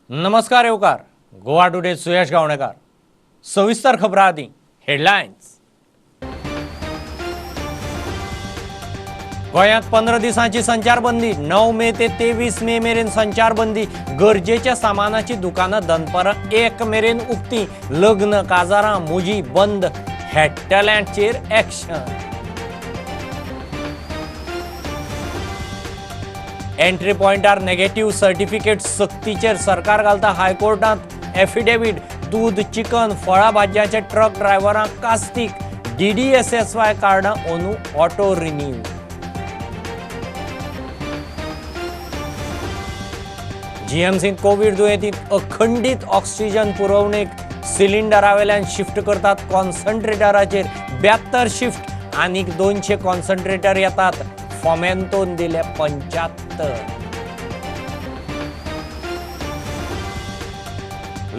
नमस्कार येवकार. गोवा टुडे सुयश गावणेकार. सविस्तर खबरां आदी हेडलायन्स. गोंयांत 15 दिसांची संचारबंदी. 9 मे ते 23 मे मेरेन संचारबंदी. गरजेच्या सामानाची दुकानां दनपारां 1 मेरेन उक्ती. लग्न काजारां मुजी बंद. हॅट्टल्यांचेर एक्शन. एंट्री पॉइंटार नेगेटिव्ह सर्टिफिकेट सक्तीचेर सरकार घालता हायकोर्टांत एफिडेविट. दूध चिकन फळां भाज्याचे ट्रक ड्रायव्हरांक कास्तीक. DDSSY कार्डां अंदू ऑटो रिन्यू. GMC कोविड दुयेंतींक अखंडीत ऑक्सिजन पुरवणेक सिलिंडरावेल्यान शिफ्ट करतात कॉन्सन्ट्रेटराचेर. 72 शिफ्ट आनीक 200 कॉन्सन्ट्रेटर येतात. फोमेंतोन दिले 75.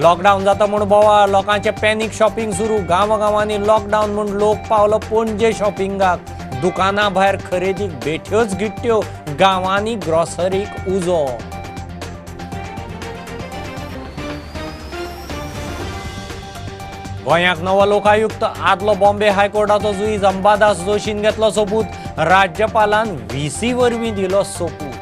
लॉकडाऊन जाता म्हूण बोवाळ. लोकांचे पॅनीक शॉपिंग सुरू. गांवांनी लॉकडाऊन म्हूण लोक पावलो पणजे शॉपिंगाक. दुकानां भायर खरेदीक बेठ्योच गिट्ट्यो. गांवांनी ग्रॉसरीक उजो. गोंयाक नवो लोकायुक्त. आदलो बॉम्बे हायकोर्टाचो जुईज अंबादास जोशीन घेतलो सोपूत. राज्यपालान VC वरवीं दिलो सोपूत.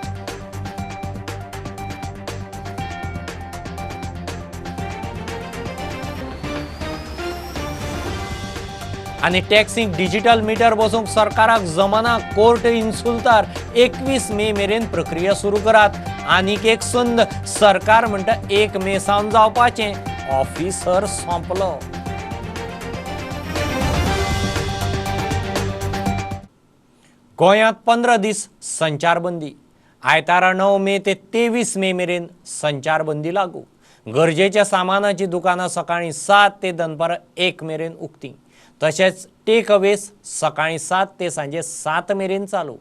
आनी टॅक्सीक डिजिटल मिटर बसोवंक सरकाराक जमाना. कोर्ट इन्सुलतार 21 मे मेरेन प्रक्रिया सुरू करात. आनीक एक संद. सरकार म्हणटा 1 मे सावन जावपाचें. ऑफिसर सोंपलो. गोंयांत 15 दीस संचारबंदी. आयतारा 9 मे ते 23 मे मेरेन संचारबंदी लागू. गरजेच्या सामानाची दुकानां सकाळीं 7 ते दनपारां 1 मेरेन उक्ती. तशेंच टेक अवेज सकाळीं 7 ते सांजे 7 मेरेन चालू.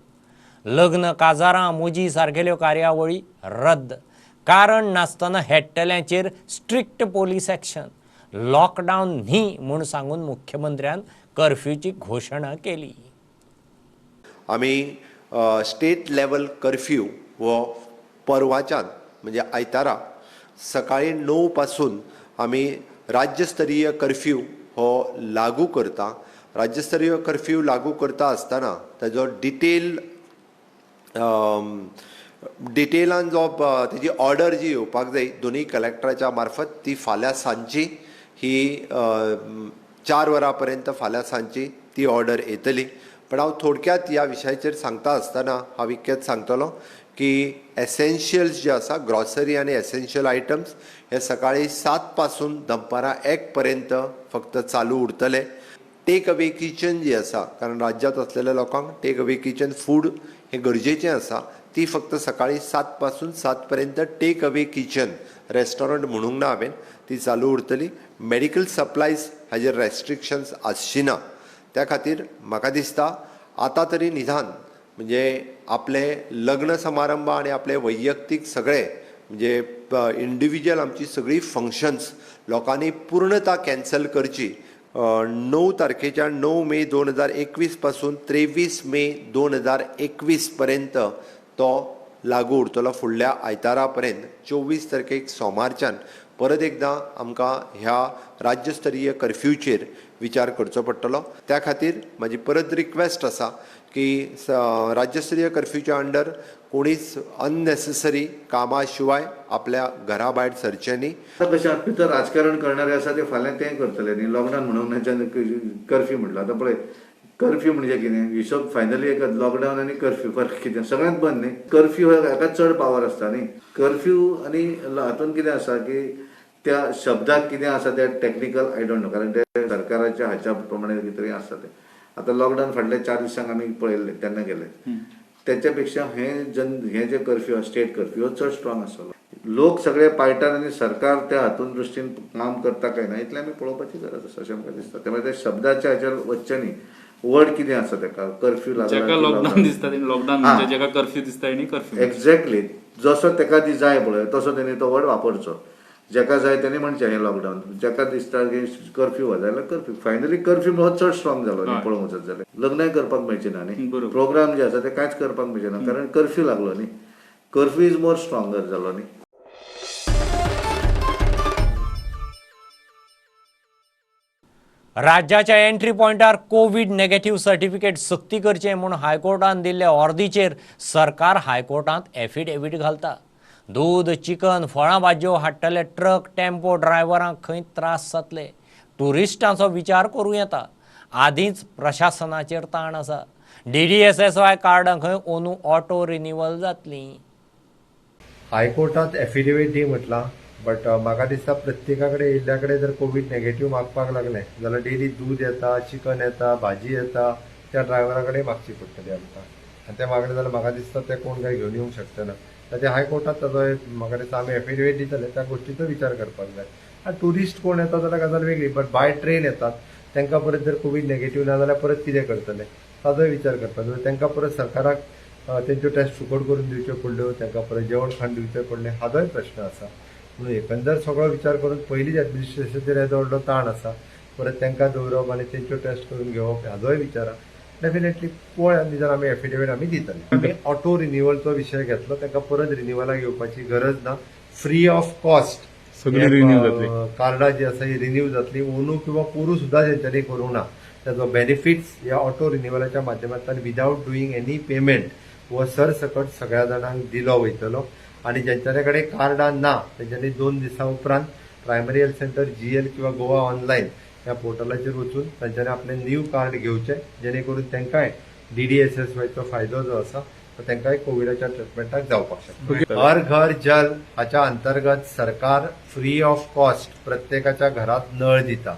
लग्न काजारां मुजी सारकेल्यो कार्यावळी रद्द. कारण नासतना हॅट्टल्यांचेर स्ट्रिक्ट पोलीस एक्शन. लॉकडाऊन न्ही म्हूण सांगून मुख्यमंत्र्यान कर्फ्यूची घोशणा केली. आमी स्टेट लेवल कर्फ्यू हो परवाच्यान म्हणजे आयतारा सकाळी 9 पासून आमी राज्यस्तरीय कर्फ्यू हो लागू करता. राज्यस्तरीय कर्फ्यू लागू करता आसतना ताजो डिटेलान जो तेजी ऑर्डर जी येवपाक जाय दोनूय कलेक्टराच्या मार्फत ती फाल्यां सांजची ही 4 वरां पर्यंत फाल्यां सांजची ती ऑर्डर येतली. पण हांव थोडक्यात ह्या विशयाचेर सांगता आसतना हांव इतकेंच सांगतलो की एसेन्शियल्स जे आसा ग्रॉसरी आनी एसेन्शियल आयटम्स हे सकाळी 7 पासून दनपारां 1 पर्यंत फक्त चालू उरतले. टेक अवे किचन जी आसा कारण राज्यांत असलेल्या लोकांक टेक अवे किचन फूड हे गरजेचें आसा ती फक्त सकाळी 7 पासून 7 पर्यंत टेक अवे किचन रेस्टॉरंट म्हणूंक ना हांवें ती चालू उरतली. मेडिकल सप्लायज हाजेर रेस्ट्रिक्शन्स आसची ना. त्या खातीर म्हाका दिसता आतां तरी निदान म्हणजे आपले लग्न समारंभ आनी आपले वैयक्तीक सगळे म्हणजे इंडिविज्युअल आमची सगळी फंक्शन्स लोकांनी पूर्णता कॅन्सल करची. 9 तारखेच्या 9 मे 2021 पासून 23 मे 2021 पर्यंत तो लागू उरतलो. फुडल्या आयतारा पर्यंत 24 तारखेक सोमारच्यान परत एकदां आमकां ह्या राज्यस्तरीय कर्फ्यूचेर विचार करचो पडटलो. त्या खातीर म्हाजी परत रिक्वेस्ट आसा की राज्यस्तरीय कर्फ्यूच्या अंडर कोणीच अननेसेसरी कामा शिवाय आपल्या घरा भायर सरचें न्ही. कशें भितर राजकारण करणारे आसा ते फाल्यां तें करतले न्ही. लॉकडावन म्हणून कर्फ्यू म्हटलो. आतां पळय कर्फ्यू म्हणजे कितें हिशोब फायनली एक लॉकडावन आनी कर्फ्यू फरक कितें सगळ्यांत बंद न्ही. कर्फ्यू हाका चड पावर आसता न्ही. कर्फ्यू आनी हातूंत कितें आसा की त्या शब्दाक कितें आसा ते टॅक्निकल आय डोंट नो कारण ते सरकाराच्या हाच्या प्रमाणे कितें तरी आसता ते. आतां लॉकडावन फाटल्या 4 दिसांक आमी पळयल्ले तेन्ना गेले त्याच्या पेक्षा हे जे कर्फ्यू स्टेट कर्फ्यू हो चड स्ट्रॉंग आसलो. लोक सगळे पायटार आनी सरकार त्या हातून दृश्टीन काम करता काय ना इतलें आमी पळोवपाची गरज आसा अशें म्हाका दिसता. त्यामुळे त्या शब्दाच्या हाचेर वचचें न्ही. वर्ड कितें आसा तेका कर्फ्यू लागला लॉकडावन दिसता लॉकडावन म्हणजे जेका कर्फ्यू दिसता आनी कर्फ्यू एक्झॅक्टली जसो तेका जाय पळय तसो तेणी तो वर्ड वापरचो. जेका जाय तेणी म्हणचें हें लॉकडावन. जेका दिसता की कर्फ्यू जाल्यार कर्फ्यू. फायनली कर्फ्यू हो चड स्ट्रॉंग जालो न्ही पळोवंक वचत जाल्यार. लग्नय करपाक मेळचें ना न्ही. प्रोग्राम जे आसा ते कांयच करपाक मेळचें ना कारण कर्फ्यू लागलो न्ही. कर्फ्यू इज मोर स्ट्रॉंगर जालो न्ही. राज्याच्या एंट्री पॉइंटार कोविड नेगेटिव्ह सर्टिफिकेट सक्ती करचे म्हणून हायकोर्टान दिल्ल्या ऑर्दीचेर सरकार हायकोर्टात एफिडेविट घालता. दूध, चिकन, फळां भाजयो हाडटले ट्रक, टेम्पो ड्रायव्हरांक खंय त्रास जातले, टुरिस्टांचो विचार करूं येता. आदींच प्रशासनाचेर ताण आसा. DDSSY कार्डां खंय ओनू ऑटो रिन्युवल जातली. हायकोर्टात एफिडेविट दी म्हटलां, बट म्हाका दिसता प्रत्येका कडेन येयल्ल्या कडेन जर कोविड नेगेटिव्ह मागपाक लागले जाल्यार डेली दूध येता, चिकन येता, भाजी येता, त्या ड्रायव्हरा कडेन मागची पडटली आमकां. आनी ते मागले जाल्यार म्हाका दिसता ते कोण काय घेवन येवंक शकचे ना. ते हायकोर्टात ताजो म्हाका दिसता आमी एफिडेविट दितले त्या गोश्टीचो विचार करपाक जाय. आनी टुरिस्ट कोण येता जाल्यार गजाल वेगळी, बट बाय ट्रेन येतात तांकां परत जर कोविड नेगेटिव्ह ना जाल्यार परत कितें करतले ताजोय विचार करपाक जाय. तांकां परत सरकाराक तेंच्यो टेस्ट फुकट करून दिवच्यो पडल्यो, तांकां परत जेवण खाण दिवचें पडलें, हाजोय प्रश्न आसा. म्हणून एकंदर सगळो विचार करून पयलींच एडमिनिस्ट्रेशनाचेर येदो व्हडलो ताण आसा. परत तांकां दवरप आनी तेंच्यो टेस्ट करून घेवप हाजोय विचार आसा. डेफिनेटली पळय निदान आमी एफिडेविट आमी दितले. आमी ऑटो रिन्युवलचो विशय घेतलो, तांकां परत रिन्युवलाक येवपाची गरज ना. फ्री ऑफ कॉस्ट सगळी रिन्यू जातली. कार्डां जी आसा ही रिन्यू जातली. ओनू किंवा पोरू सुद्दां जेंच्यांनी करूं ना त्याचो बेनिफिट्स ह्या ऑटो रिन्युवलाच्या माध्यमांतल्यान विदाउट डुईंग एनी पेमेंट हो सरसकट सगळ्या जाणांक दिलो वयतलो. आनी जेंच्यानी कडेन कार्डां ना तेंच्यांनी 2 दिसां उपरांत प्रायमरी हेल्थ सेंटर GL किंवा गोवा ऑनलायन ह्या पोर्टलाचेर वचून तांच्यांनी आपलें न्यू कार्ड घेवचें, जेणे करून तांकांय DDSSYचो फायदो जो आसा तो तांकांय कोविडाच्या ट्रिटमेंटाक जावपाक शकता. हर घर जल हाच्या अंतर्गत सरकार फ्री ऑफ कॉस्ट प्रत्येकाच्या घरात नळ दिता.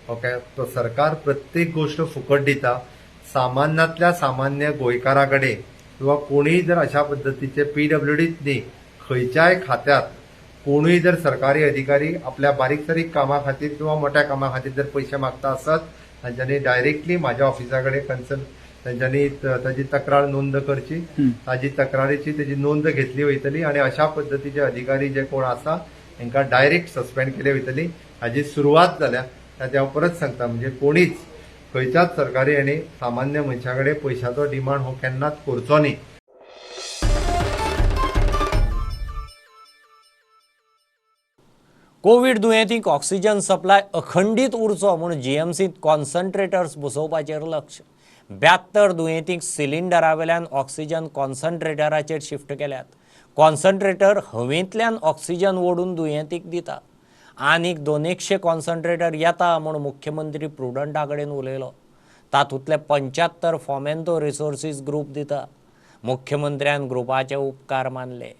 ओके, तो सरकार प्रत्येक गोष्ट फुकट दिता. सामान्यांतल्या सामान्य गोंयकारा कडेन किंवा कोणीय जर अशा पद्दतीचे PWDच न्ही खंयच्याय खात्यात कोणूय जर सरकारी अधिकारी आपल्या बारीक सारीक कामा खातीर किंवा मोठ्या कामा खातीर जर पयशे मागता आसत तांच्यांनी डायरेक्टली म्हाज्या ऑफिसा कडेन कन्सल्ट तांच्यांनी ताजी तक्रार नोंद करची. ताजी तक्रारीची तेजी नोंद घेतली वयतली आनी अशा पद्दतीचे अधिकारी जे कोण आसा तांकां डायरेक्ट सस्पेंड केले वयतली. हाजी सुरवात जाल्या. ताचे हांव परत सांगता, म्हणजे कोणीच खंयच्याच सरकारी आनी सामान्य मनशा कडेन पयशांचो डिमांड हो केन्नाच करचो न्ही. कोविड दुयेंतींक ऑक्सिजन सप्लाय अखंडीत उरचो म्हणून GMCत कॉन्सन्ट्रेटर्स बसोवपाचेर लक्ष. 72 दुयेंतींक सिलिंडरा वेल्यान ऑक्सिजन कॉन्सन्ट्रेटराचेर शिफ्ट केल्यात. कॉन्सन्ट्रेटर हवेंतल्यान ऑक्सिजन ओडून दुयेंतींक दिता. आनीक 200 कॉन्सन्ट्रेटर येता म्हूण मुख्यमंत्री प्रुडंटा कडेन उलयलो. तातूंतले 75 फॉमेंतो रिसोर्सीस ग्रुप दिता. मुख्यमंत्र्यान ग्रुपाचे उपकार मानले.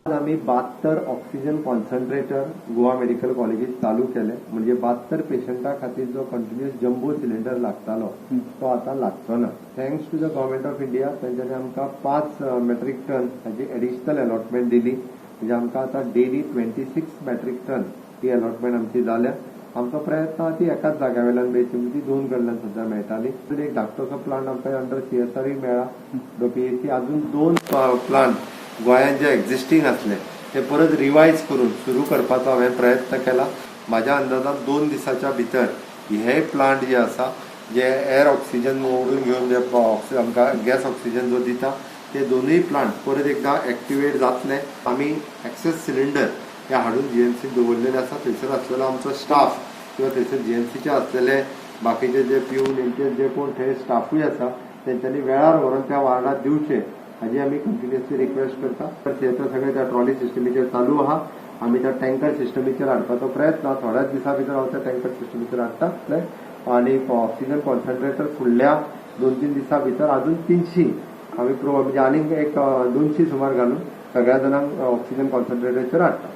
आम्ही 72 ऑक्सिजन कॉन्सन्ट्रेटर गोवा मेडिकल कॉलेजीत चालू केले. म्हणजे 72 पेशंटा खातीर जो कंटिन्युअस जम्बो सिलिंडर लागतालो तो आता लागचो ना. Thanks to the government of India तांच्यानी आमकां 5 मेट्रिक टन हाची एडिशनल अलॉटमेंट दिली. म्हणजे आमकां आता डेली 26 मेट्रिक टन ही अलॉटमेंट आमची जाल्या. आमचो प्रयत्न ती एकाच जाग्या वयल्यान मेळची, म्हणजे ती 2 कडल्यान सध्या मेळटाली. एक धाकटोसो प्लांट आमकां अंडर CSRय मेळ्ळा. PAC अजून 2 प्लांट गोंयांत जे एक्झिस्टींग असले ते परत रिवायज करून सुरू करपाचो हांवें प्रयत्न केला. म्हाज्या अंदाजान 2 दिसाच्या भितर हे प्लांट जे आसा जे एअर ऑक्सिजन ओडून घेवन जे आमकां गॅस ऑक्सिजन जो दिता ते दोनूय प्लांट परत एकदा एक्टिवेट जातले. आमी एक्सेस सिलिंडर हे हाडून GMCत दवरलेले आसा. थंयसर आसलेलो आमचो स्टाफ किंवा थंयसर GMCचे असलेले बाकीचे जे पिवन हेंचे जे कोण थंय स्टाफूय आसा तेंच्यांनी वेळार व्हरून त्या वार्डात दिवचे हाजी आमी कंटिन्युअसली रिक्वेस्ट करता. तो सगळे त्या ट्रॉली सिस्टमीचेर चालू आहा. आमी त्या टँकर सिस्टमीचेर हाडपाचो प्रयत्न थोड्याच दिसा भितर हांव त्या टँकर सिस्टमीचेर हाडटा. आनी ऑक्सिजन कॉन्सन्ट्रेटर फुडल्या 2-3 दिसा भितर अजून 300 आमी म्हणजे आनीक एक 200 सुमार घालून सगळ्या जाणांक ऑक्सिजन कॉन्सन्ट्रेटरचेर हाडटा.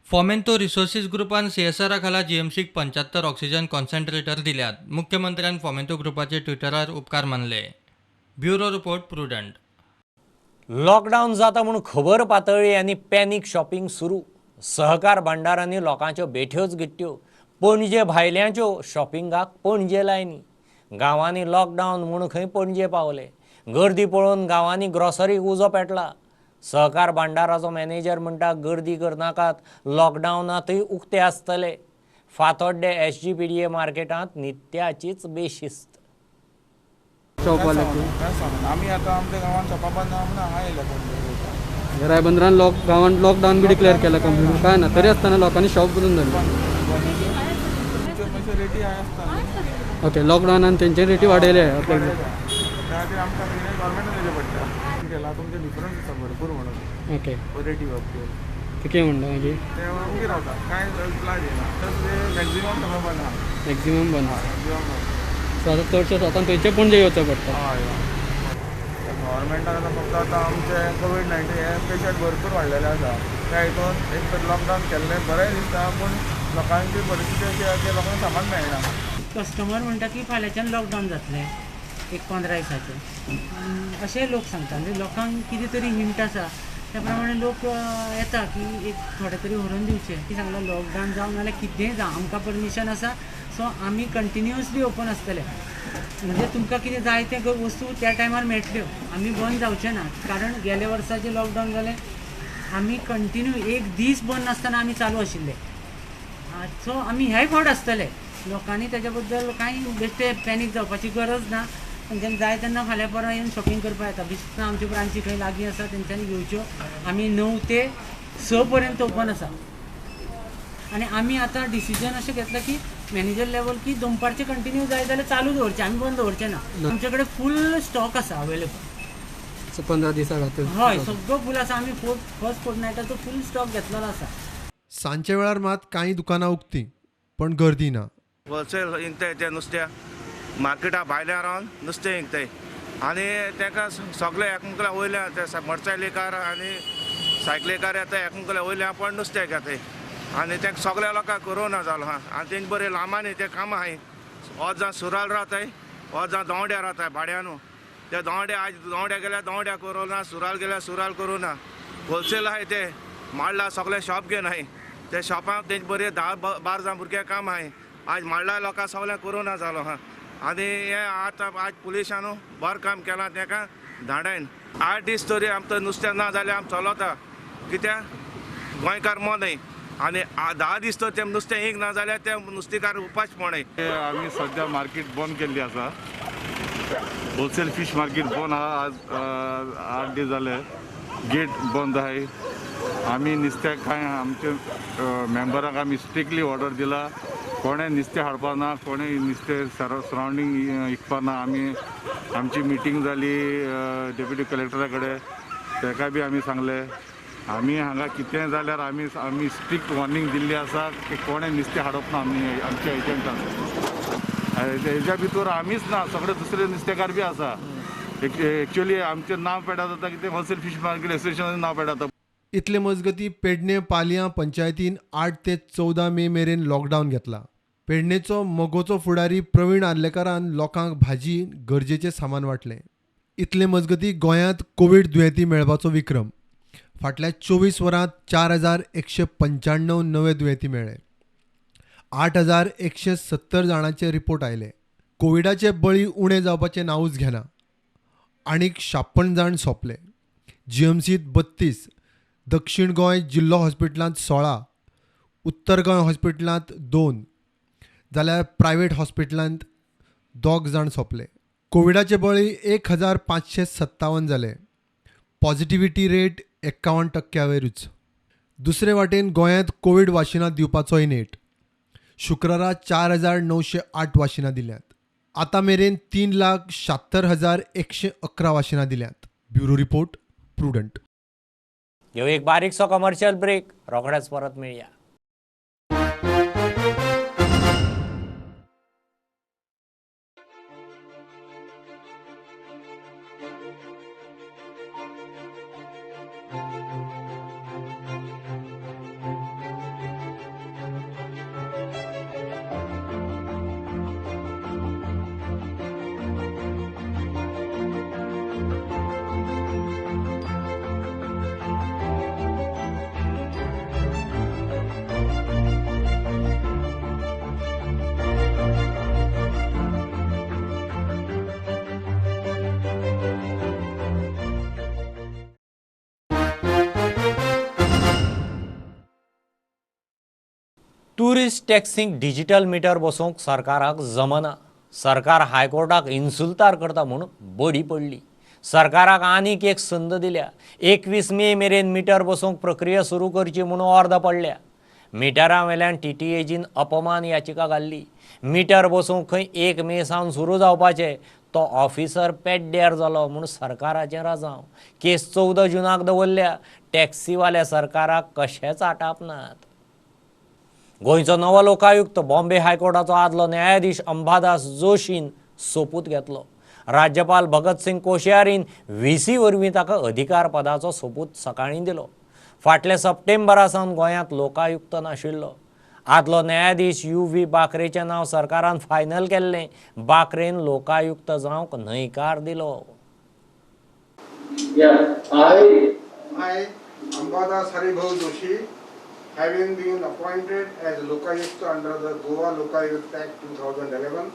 फॉमेंतो रिसोर्सीस ग्रुपान CSR खाला GMCक 75 ऑक्सिजन कॉन्सन्ट्रेटर दिल्यात. मुख्यमंत्र्यान फॉमेंतो ग्रुपाचे ट्विटरार उपकार मानले. Bureau report prudent. लॉकडाऊन जाता म्हणून खबर पातळ्ळी आनी पॅनीक शॉपिंग सुरू. सहकार भांडारांनी लोकांच्यो बेठ्योच गिट्ट्यो. पणजे भायल्यांच्यो शॉपिंगाक पणजे लायनी. गांवांनी लॉकडाऊन म्हणून खंय पणजे पावले. गर्दी पळोवन गांवांनी ग्रॉसरीक उजो पेटला. सहकार भांडाराचो मॅनेजर म्हणटा गर्दी करनाकात, लॉकडाऊनांतय उक्ते आसतले. फातोड्डे SGPDA मार्केटांत नित्याचीच बेशिस्त. आम्ही आता आमच्या गावात शॉपा बंद हांगा येयले पणजे. रायबंदरान गावांत लॉकडाऊन बी डिक्लेअर केला कंप्लीट काय ना, तरी आसतना लोकांनी शॉप बंद धरले. मातशें रेटी हाय आसता ओके लॉकडावनान तेंचे रेटी वाडयले त्या खातीर आमकां गव्हर्मेंटान दिले पडटा केला तुमचे डिफरन्स आसा भरपूर म्हणून ओके रेटी बाबतींत ते कितें म्हणटा मागीर ते उगी रावता कांय इलाज येना तर ते मॅक्झिमम सगळं बंद आहा मॅक्झिमम बंद मॅक्झिमम बंद सो आतां चडशे स्वता थंयचे पणजे येवचो पडटा हय गव्हर्मेंटान आतां फक्त आतां आमचे कोवीड-19 हे पेशंट भरपूर वाडलेले आसा त्या हितून एक तर लॉकडावन केल्लें बरें दिसता पूण लोकांची परिस्थिती अशी आसा की लोकांक सामान मेळना कस्टमर म्हणटा की फाल्यांच्यान लॉकडावन जातलें एक 15 दिसाचें अशें लोक सांगता म्हणजे लोकांक कितें तरी हिंट आसा त्या प्रमाणे लोक येता की एक थोडे तरी व्हरून दिवचें की सांगलां लॉकडावन जावं नाल्यार कितेंय जावं आमकां परमिशन आसा सो आमी कंटिन्युअसली ओपन आसतले म्हणजे तुमकां कितें जाय ते वस्तू त्या टायमार मेळटल्यो आमी बंद जावचे ना कारण गेल्या वर्साचें लॉकडावन जालें आमी कंटिन्यू एक दीस बंद नासतना आमी चालू आशिल्ले सो आमी हेय फावट आसतले लोकांनी तेज्या बद्दल कांय बेश्टे पॅनीक जावपाची गरज ना तेंच्यांनी जाय तेन्ना फाल्यां परवा येवन शॉपिंग करपाक येता बिस्तां आमची ब्रांची खंय लागीं आसा तेंच्यांनी घेवच्यो आमी 9 ते 6 पर्यंत ओपन आसा आनी आमी आतां डिसिजन अशें घेतलां की मॅनेजर लेवल की दनपारचे कंटिन्यू जाय जाल्यार चालू दवरचें आमी बंद दवरचें ना आमचे कडेन फूल स्टॉक आसा अवेलेबल सो 15 दिसा खातीर हय सगळो फूल आसा आमी फर्स्ट फोर्टनायटाचो फूल स्टॉक घेतलेलो आसा सांजच्या वेळार मात कांय दुकानां उक्तीं पण गर्दी ना होलसेल इंकताय ते नुस्त्या मार्केटा भायल्यान रावन नुस्तें इंकताय आनी ताका सगळे एकामेकाल्या वयल्यान ते मोटरसायकलीकार आनी सायकलीकार येता एकामेकाल्या वयल्यान पण नुस्तें घेताय आनी ताका सगळ्या लोकांक कोरोना जालो हा आनी तेंचे बरें लांबानी ते कामां आहाय हो जावन सुराल रावताय हो जावन दोंवड्या रावताय भाड्यानू ते दोंवड्या आज दोंवड्या गेल्यार दोंवड्या कोरोना सुराल गेल्यार सुराल कोरोना होलसेल आहाय ते माळला सगळे शॉप घेवन आहाय ते शॉपाक तेंचे बरें 10-12 जाण भुरगे काम आहाय आज माळला लोकांक सगळ्यांक कोरोना जालो हा आनी हे आतां आज पुलिसानू बरें काम केलां ताका धाडायन 8 दीस तरी आमकां नुस्तें ना जाल्यार आमी चलता कित्याक गोंयकार मोनाय आनी 10 दीस तर ते नुस्तें एक ना जाल्यार ते नुस्तेकार उपास पडय आम्ही सध्या मार्केट बंद केल्ली आसा होलसेल फिश मार्केट बंद आहा आज 8 दीस जाले गेट बंद आहाय आमी नुस्त्याक कांय आमचे मेंबराक आमी स्ट्रिक्टली ऑर्डर दिला कोणें नुस्तें हाडपा ना कोणें नुस्तें सरावंडींग विकपा ना आमची मिटींग जाली डेप्युटी कलेक्टरा कडेन ताका बी आमी सांगलें आमी हांगा कितें जाल्यार आमी स्ट्रिक्ट वॉर्निंग दिल्ली आसा की कोणें नुस्तें हाडप ना आमच्या एजंटान हेज्या भितर आमीच ना सगळे दुसरे नुस्तेकार बी आसा एक्चुअली आमचें नांव पेडा जाता कितें होलसेल फिश मार्केट एसोसिएशनाचें नांव पेडा जाता इतले मजगती पेडणे पालयां पंचायतीन 8 ते 14 मे मेरेन लॉकडावन घेतला पेडणेचो मोगोचो फुडारी प्रवीण आर्लेकरान लोकांक भाजी गरजेचें सामान वाटलें इतले मजगती गोंयांत कोवीड दुयेंती मेळपाचो विक्रम फाटल्या 24 वरांत 4195 नवे दुयेंती मेळ्ळे 8170 जाणांचे रिपोर्ट आयले कोविडाचे बळी उणे जावपाचें नांवूच घेना आनीक 56 जाण सोंपले जीएमसीत 32 दक्षिण गोंय जिल्लो हॉस्पिटलांत 16 उत्तर गोंय हॉस्पिटलांत 2 जाल्यार प्रायवेट हॉस्पिटलांत 2 जाण सोंपले कोविडाचे बळी 1557 जाले पॉझिटिव्हिटी रेट 51% वयरूच दुसरे वाटेन गोंयांत कोवीड वाशिनां दिवपाचोय नेट शुक्रारा 4908 वाशिनां दिल्यात आतां मेरेन 3,76,111 वाशिनां दिल्यात ब्युरो रिपोर्ट प्रुडंट ह्यो एक बारीकसो कमर्शियल ब्रेक रोखडेच परत मेळया टुरिस्ट टॅक्सीक डिजिटल मिटर बसोवंक सरकाराक जमना सरकार हायकोर्टाक इन्सुलतार करता म्हणून बडी पडली सरकाराक आनीक एक संद दिल्या 21 मे मेरेन मिटर बसोवंक प्रक्रिया सुरू करची म्हणून अर्द पडल्या मिटरा वयल्यान TTAजीन अपमान याचिका घाल्ली. मिटर बसोवंक खंय 1 मे सावन सुरू जावपाचे तो ऑफिसर पेड्ड्यार जालो म्हूण सरकाराचें राजांव. केस 14 जुनाक दवरल्या. टॅक्सीवाल्या सरकाराक कशेंच आटापनात. गोंयचो नवो लोकायुक्त बॉम्बे हायकोर्टाचो आदलो न्यायाधीश अंबादास जोशीन सोपूत घेतलो. राज्यपाल भगतसिंग कोश्यारीन VC वरवीं ताका अधिकार पदाचो सोपूत सकाळीं दिलो. फाटल्या सप्टेंबरा सावन गोंयांत लोकायुक्त नाशिल्लो. आदलो न्यायाधीश UV बाकरेचें नांव सरकारान फायनल केल्लें. बाकरेन लोकायुक्त जावंक न्हयकार दिलो. I, Ambadas Haribhav Joshi, having been appointed as Lokayukta under the Goa Lokayukta Act 2011,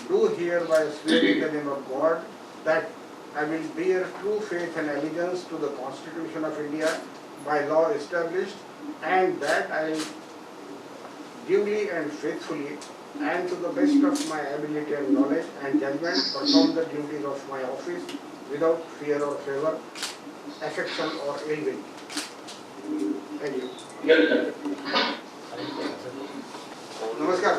do hereby swear in the name of God that I will bear true faith and allegiance to the Constitution of India by law established, and that I will duly and faithfully and to the best of my ability and knowledge and judgment perform the duties of my office without fear or favor, affection or ill will. Thank you. Namaskar.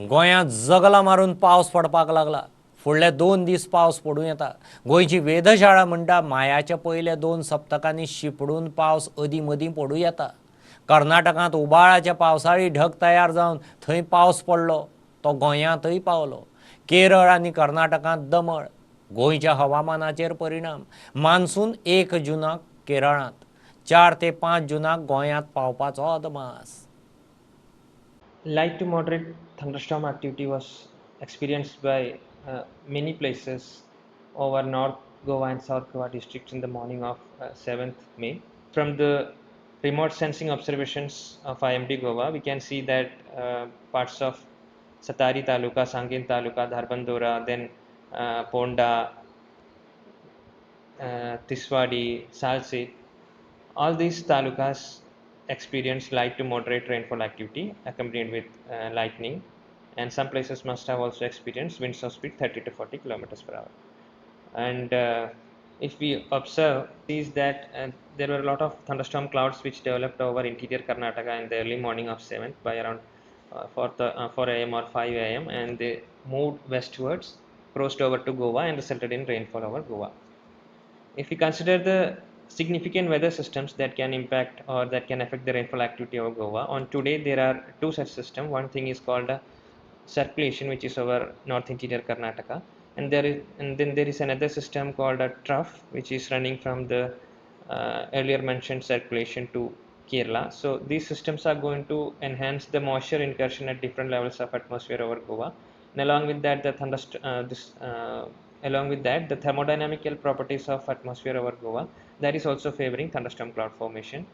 गोंयांत जगला मारून पावस पडपाक लागला. फुडले 2 दीस पावस पडूं येता. गोंयची वेधशाळा म्हणटा मायाच्या पयल्या 2 सप्तकांनी शिपडून पावस अदीं मदीं पडूं येता. कर्नाटकांत उबाळाचे पावसाळी ढग तयार जावन थंय पावस पडलो तो गोंयांतय पावलो. केरळ आनी कर्नाटकांत दमळ. गोंयच्या हवामानाचेर परिणाम. मान्सून 1 जुनाक केरळांत, 4 ते 5 जुनाक गोंयांत पावपाचो अदमास. Light to moderate thunderstorm activity was experienced by many places over North Goa and South Goa districts in the morning of 7th May. From the remote sensing observations of IMD Goa, we can see that parts of Satari Taluka, Sangin Taluka, Dharbandora, then Ponda, Tiswadi, Salsit, all these talukas experienced light to moderate rainfall activity accompanied with lightning, and some places must have also experienced winds of speed 30 to 40 kilometers per hour. And if we observe, is that there were a lot of thunderstorm clouds which developed over interior Karnataka in the early morning of 7th by around 4 a.m. or 5 a.m. and they moved westwards, crossed over to Goa and resulted in rainfall over Goa. If we consider the significant weather systems that can impact or that can affect the rainfall activity over Goa, on today there are 2 such systems. One thing is called a circulation, which is over north interior Karnataka, and then there is another system called a trough, which is running from the earlier mentioned circulation to Kerala. So these systems are going to enhance the moisture incursion at different levels of atmosphere over Goa, and along with that the thermodynamical properties of atmosphere over Goa, that is also favoring thunderstorm cloud formation.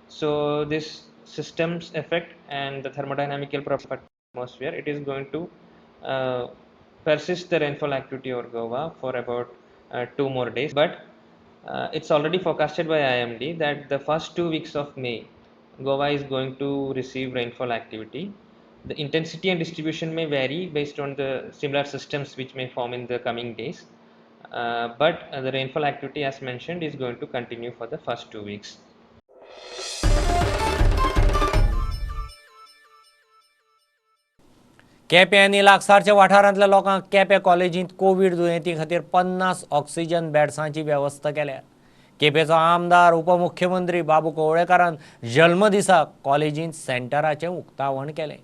So this system's effect and the thermodynamical properties of atmosphere, it is going to persist the rainfall activity over Goa for about 2 more days. But it's already forecasted by IMD that the first 2 weeks of May, Goa is going to receive rainfall activity. The intensity and distribution may vary based on the similar systems which may form in the coming days, but the rainfall activity as mentioned is going to continue for the first 2 weeks. Quepem आनी लागसारच्या वाठारांतल्या लोकांक केपें कॉलेजींत Covid दुयेंती खातीर 50 oxygen बॅड्सांची वेवस्था केल्या. केपेंचो आमदार उपमुख्यमंत्री बाबू कवळेकारान जल्मदिसाक कॉलेजींत सेंटराचें उक्तावण केलें.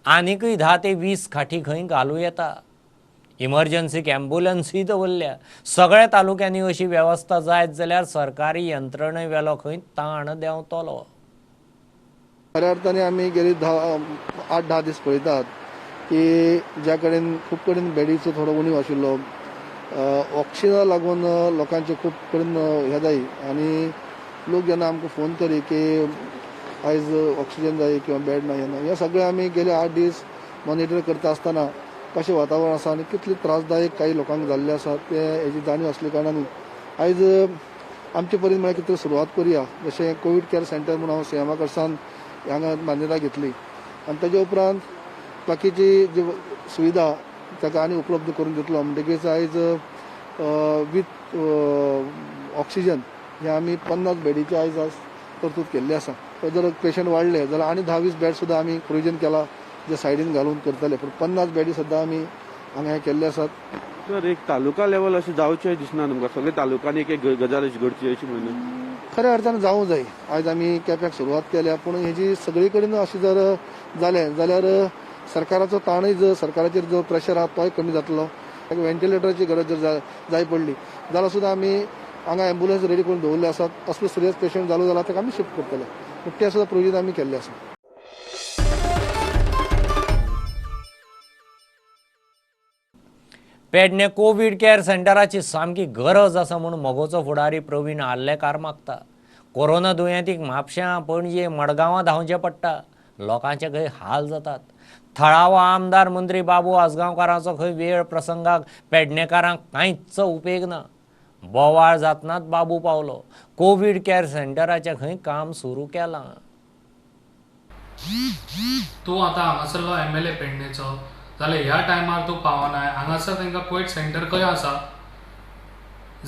आनीकय 10 ते 20 खाटी खंय घालूं येता. इमर्जन्सीक एम्ब्युलन्सूय दवरल्या. सगळ्या तालुक्यांनी अशी वेवस्था जायत जाल्यार सरकारी यंत्रणेय वेलो खंय ताण देंवतलो. खऱ्या अर्थाने आमी गेली 8-10 दीस पळयतात की ज्या कडेन खूब कडेन बेडीचो थोडो उणीव आशिल्लो, ऑक्सिजना लागून लोकांचे खूब कडेन हें जाय, आनी लोक जेन्ना आमकां फोन करी की आयज ऑक्सिजन जाय किंवा बेड ना हें सगळें आमी गेले 8 दीस मॉनिटर करता आसतना कशें वातावरण आसा आनी कितले त्रासदायक काही लोकांक जाल्ले आसा ते हेजी जाणीव आसले कारणान आयज आमचे परीन म्हळ्यार कितें सुरवात करुया. जशें कोवीड केअर सेंटर म्हणून हांव सीएमा कडच्यान हांगा मान्यताय घेतली आनी ताजे उपरांत बाकीची जी सुविधा ताका आनी उपलब्ध करून दितलो म्हणटकीच आयज वीथ ऑक्सिजन हे आमी 50 बेडीची आयज तरतूद केल्ली आसा. जर पेशंट वाडले जाल्यार आनी 10-20 बेड सुद्दां आमी प्रोविजन केला जे सायडीन घालून करतले, पूण 50 बेडी सद्दां आमी हांगा केल्ले आसात. तर एक तालुका लेवल अशें जावचें दिसना तुमकां, सगळे तालुकांनी एक गजाल अशी घडची अशी म्हणून खऱ्या अर्थान जावं जाय. आयज आमी केप्याक सुरवात केल्या, पूण हेजी सगळी कडेन अशें जर जालें जाल्यार सरकाराचो ताणय जर सरकाराचेर जो प्रेशर आहा तोय कमी जातलो. व्हेंटिलेटराची गरज जर जाय पडली जाल्यार सुद्दां आमी हांगा एम्बुलन्स रेडी करून दवरले आसात. असलो सिरियस पेशंट जालो जाल्यार ताका आमी शिफ्ट करतले, पूण ते सुद्दां प्रोविजन आमी केल्ले आसा. पेडणे कोविड केअर सेंटराची सामकी गरज आसा म्हणून मोगोचो फुडारी प्रवीण आर्लेकार मागता. कोरोना दुयेंतीक म्हापश्यां, पणजे, मडगांवां धांवचें पडटा. लोकांचे खंय हाल जातात. थळावो आमदार मंत्री बाबू आसगांवकारांचो खंय वेळ प्रसंगाक पेडणेकारांक कांयच उपेग ना. बोवाळ जातनाच बाबू पावलो. कोविड केअर सेंटराचें खंय काम सुरू केलां. तूं आतां हांगासरलो MLA पेडणेचो जाल्यार ह्या टायमार तूं पावनाय. हांगासर तांकां कोवीड सेंटर खंय आसा?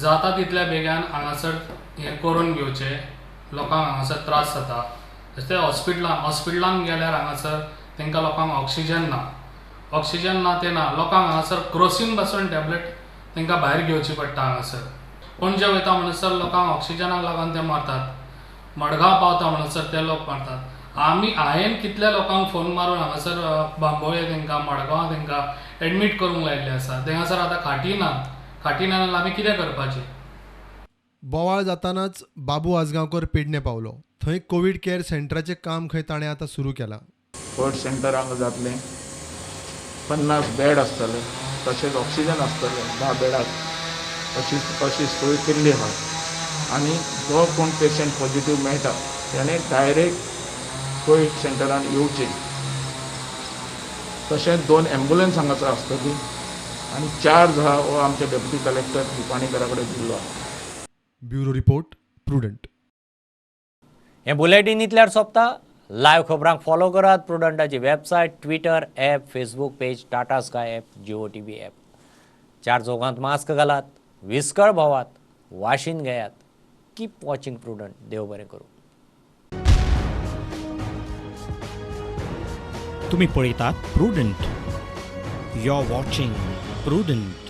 जाता तितल्या बेगान हांगासर हें करून घेवचें. लोकांक हांगासर त्रास जाता. जशें हॉस्पिटलान गेल्यार हांगासर तांकां लोकांक ऑक्सिजन ना तेन्ना लोकांक हांगासर क्रोसीन बसून टॅबलेट तांकां भायर घेवची पडटा. हांगासर पणजे वयता म्हणसर लोकांक ऑक्सिजनाक लागून ते मरतात. मडगांव पावता म्हणसर ते लोक मरतात. हांवें कितल्या लोकांक फोन मारून हांगासर बांबोळे तांकां मडगांवां तांकां एडमीट करूंक लायिल्ले आसा. थंयसर आतां खाटी ना जाल्यार आमी कितें करपाचें? बोवाळ जातानाच बाबू आसगांवकर पेडणे पावलो. थंय कोविड केअर सेंटराचें काम खंय ताणें आतां सुरू केलां. कोविड सेंटर हांगा जातलें. 50 बेड आसतले, तशेंच ऑक्सिजन आसतलें 10 बेडाक अशी सोय केल्ली आहा. आनी जो कोण पेशंट पॉझिटिव्ह मेळटा ताणें डायरेक्ट कोविड सेंटरान येवचें. तशेंच 2 एम्बुलन्स हांगासर आसतली आनी चार्ज आहा हो आमचे डेप्युटी कलेक्टर दिपाणीकरा कडेन दिल्लो आहा. Bureau report Prudent. हे बुलेटिन इतल्यार सोंपता. लायव्ह खबरांक फॉलो करात. प्रुडंटाची website, Twitter, app, Facebook page, Tata Sky app, Jio TV app. 4 चौगांत मास्क घालात, विस्कळ भोवात, वाशीन घेयात. Keep watching prudent. देव बरें करूं. तुम्ही पळयतात Prudent. You are watching prudent.